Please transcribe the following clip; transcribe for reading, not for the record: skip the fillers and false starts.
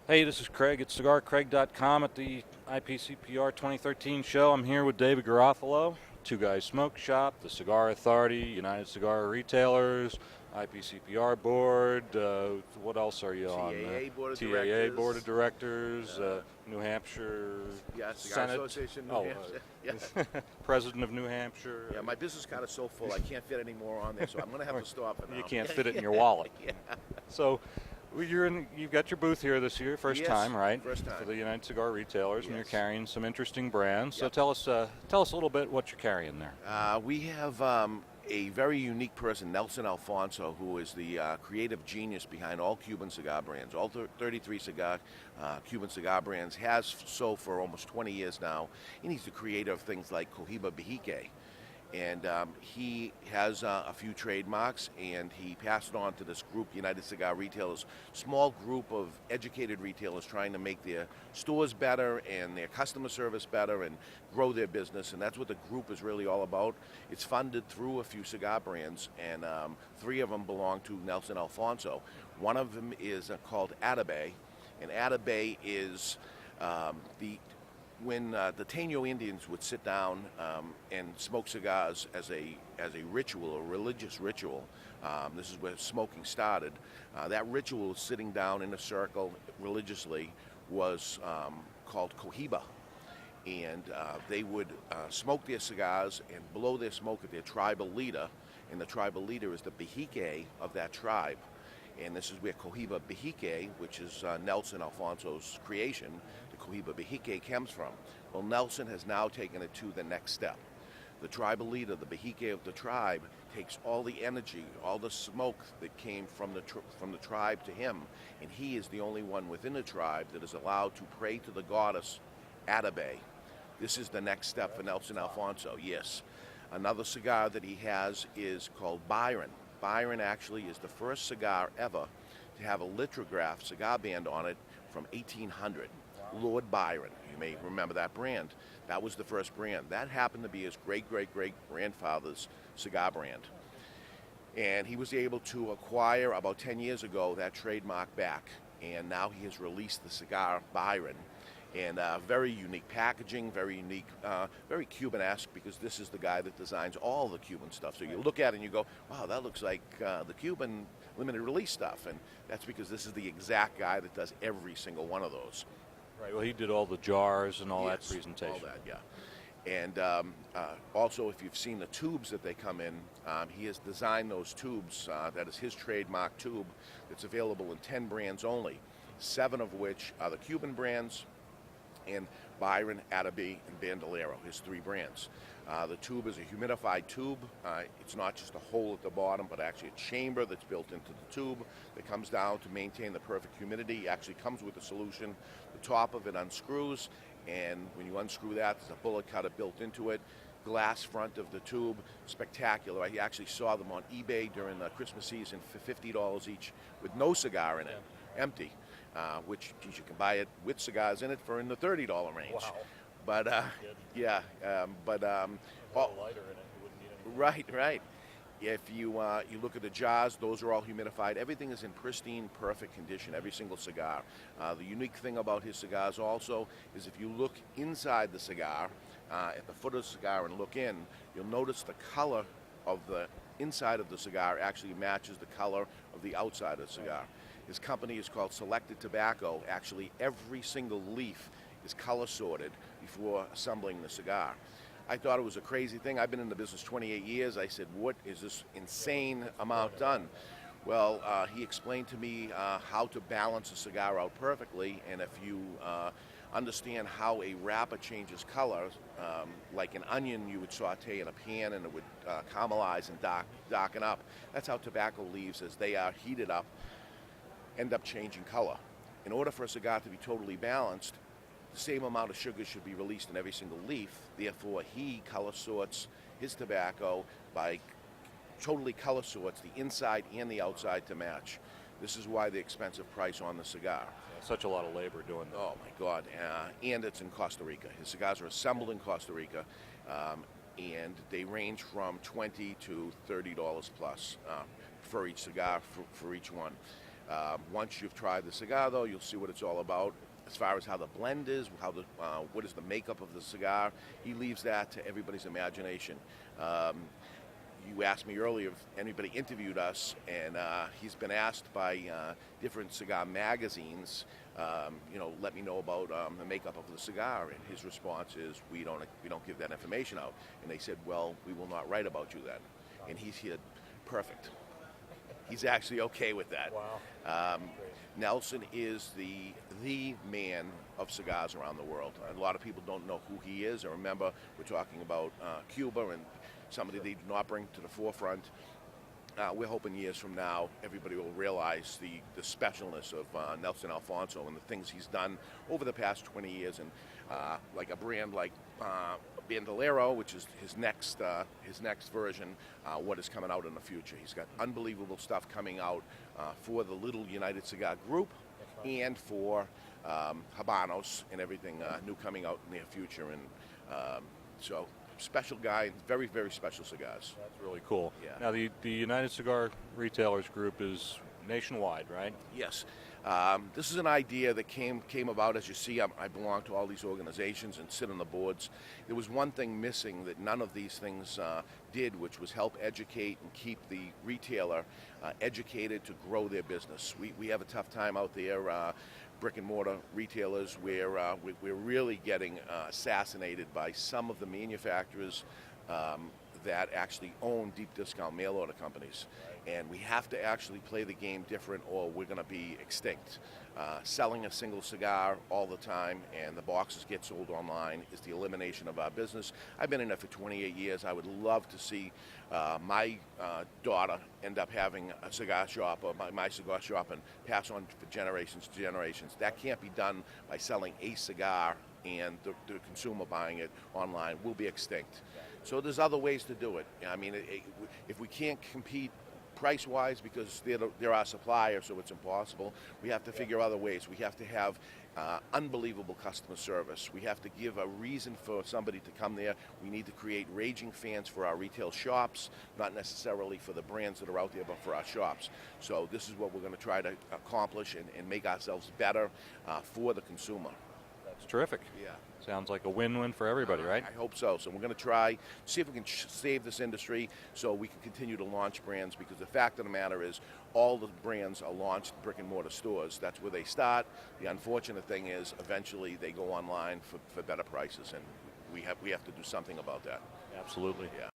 Hey, this is Craig at cigarcraig.com at the IPCPR2013 show. I'm here with David Garofalo, Two Guys Smoke Shop, the Cigar Authority, United Cigar Retailers, IPCPR Board. What else are you on? TAA Board of TAA Board Directors. of Directors, Uh, New Hampshire yeah, Cigar Senate. Association, New Oh, Hampshire. Yeah, President of New Hampshire. yeah. My business is kind of so full, I can't fit any more on there, so I'm going to have to stop it now. You can't fit it in your wallet. Yeah. So, you've got your booth here this year, first Yes, time, right? first time. For the United Cigar Retailers, and you're Yes. carrying some interesting brands. So Yep. tell us a little bit what you're carrying there. We have a very unique person, Nelson Alfonso, who is the creative genius behind all Cuban cigar brands. All 33 Cuban cigar brands, has so for almost 20 years now. And he's the creator of things like Cohiba Bejique. And he has a few trademarks, and he passed it on to this group, United Cigar Retailers, small group of educated retailers trying to make their stores better and their customer service better and grow their business. And that's what the group is really all about. It's funded through a few cigar brands, and three of them belong to Nelson Alfonso. One of them is called Atabay, and Atabay is the when the Taino Indians would sit down and smoke cigars as a ritual, a religious ritual. This is where smoking started. That ritual, sitting down in a circle religiously, was called Cohiba. And they would smoke their cigars and blow their smoke at their tribal leader, and the tribal leader is the Bejique of that tribe. And this is where Cohiba Bejique, which is Nelson Alfonso's creation, the Cohiba Bejique comes from. Well, Nelson has now taken it to the next step. The tribal leader, the Bejique of the tribe, takes all the energy, all the smoke that came from the tribe to him, and he is the only one within the tribe that is allowed to pray to the goddess Atabay. This is the next step for Nelson Alfonso, yes. Another cigar that he has is called Byron. Byron actually is the first cigar ever to have a lithograph cigar band on it from 1800. Lord Byron, you may remember that brand. That was the first brand. That happened to be his great-great-great-grandfather's cigar brand. And he was able to acquire, about 10 years ago, that trademark back. And now he has released the cigar Byron. And very unique packaging, very unique, very Cuban-esque, because this is the guy that designs all the Cuban stuff. So you look at it and you go, wow, that looks like the Cuban limited release stuff. And that's because this is the exact guy that does every single one of those. Right. Well, he did all the jars and all that Yes, presentation. all that, yeah. And also, if you've seen the tubes that they come in, he has designed those tubes. That is his trademark tube that's available in 10 brands only, 7 of which are the Cuban brands, and Byron, Atabay, and Bandolero, his 3 brands. The tube is a humidified tube. It's not just a hole at the bottom, but actually a chamber that's built into the tube that comes down to maintain the perfect humidity. It actually comes with a solution. The top of it unscrews, and when you unscrew that, there's a bullet cutter built into it. Glass front of the tube, spectacular. I actually saw them on eBay during the Christmas season for $50 each with no cigar in it, empty. Which you can buy it with cigars in it for in the $30 range. Wow. But yeah, but lighter in it. You wouldn't need any. right. If you look at the jars, those are all humidified. Everything is in pristine, perfect condition. Every single cigar. The unique thing about his cigars also is if you look inside the cigar, at the foot of the cigar and look in, you'll notice the color of the inside of the cigar actually matches the color of the outside of the cigar. His company is called Selected Tobacco. Actually, every single leaf is color sorted before assembling the cigar. I thought it was a crazy thing. I've been in the business 28 years. I said, what is this insane amount done? Well, he explained to me how to balance a cigar out perfectly, and if you understand how a wrapper changes color, like an onion you would saute in a pan and it would caramelize and darken up. That's how tobacco leaves, as they are heated up, end up changing color. In order for a cigar to be totally balanced, the same amount of sugar should be released in every single leaf. Therefore, he color sorts his tobacco by totally color sorts the inside and the outside to match. This is why the expensive price on the cigar. Such a lot of labor doing that. Oh my God! And it's in Costa Rica. His cigars are assembled in Costa Rica, and they range from $20 to $30 plus for each cigar for each one. Once you've tried the cigar, though, you'll see what it's all about. As far as how the blend is, what is the makeup of the cigar, he leaves that to everybody's imagination. You asked me earlier if anybody interviewed us, and he's been asked by different cigar magazines, let me know about the makeup of the cigar, and his response is, we don't give that information out. And they said, well, we will not write about you then. And he's here, perfect. He's actually okay with that. Wow. Nelson is the man of cigars around the world. A lot of people don't know who he is. I remember we're talking about Cuba and somebody they do not bring to the forefront. We're hoping years from now everybody will realize the specialness of Nelson Alfonso and the things he's done over the past 20 years. And like a brand like Bandolero, which is his next version, what is coming out in the future. He's got unbelievable stuff coming out for the little United Cigar Group and for Habanos and everything new coming out in the near future. And so special guy, very, very special cigars. That's really cool. Yeah. Now, the United Cigar Retailers group is nationwide, right? Yes. This is an idea that came about. As you see, I belong to all these organizations and sit on the boards. There was one thing missing that none of these things did, which was help educate and keep the retailer educated to grow their business. We have a tough time out there. Brick and mortar retailers, where we're really getting assassinated by some of the manufacturers that actually own deep discount mail order companies. And we have to actually play the game different, or we're going to be extinct. Selling a single cigar all the time and the boxes get sold online is the elimination of our business. I've been in it for 28 years. I would love to see my daughter end up having a cigar shop, or my cigar shop, and pass on for generations to generations. That can't be done by selling a cigar and the consumer buying it online. We'll be extinct. So there's other ways to do it. I mean, if we can't compete price-wise because they're our supplier, so it's impossible, we have to figure other ways. We have to have unbelievable customer service. We have to give a reason for somebody to come there. We need to create raging fans for our retail shops, not necessarily for the brands that are out there, but for our shops. So this is what we're going to try to accomplish and make ourselves better for the consumer. That's terrific. Yeah. Sounds like a win-win for everybody, right? I hope so. So we're going to try, see if we can save this industry so we can continue to launch brands, because the fact of the matter is all the brands are launched in brick and mortar stores. That's where they start. The unfortunate thing is eventually they go online for better prices, and we have to do something about that. Absolutely. Yeah.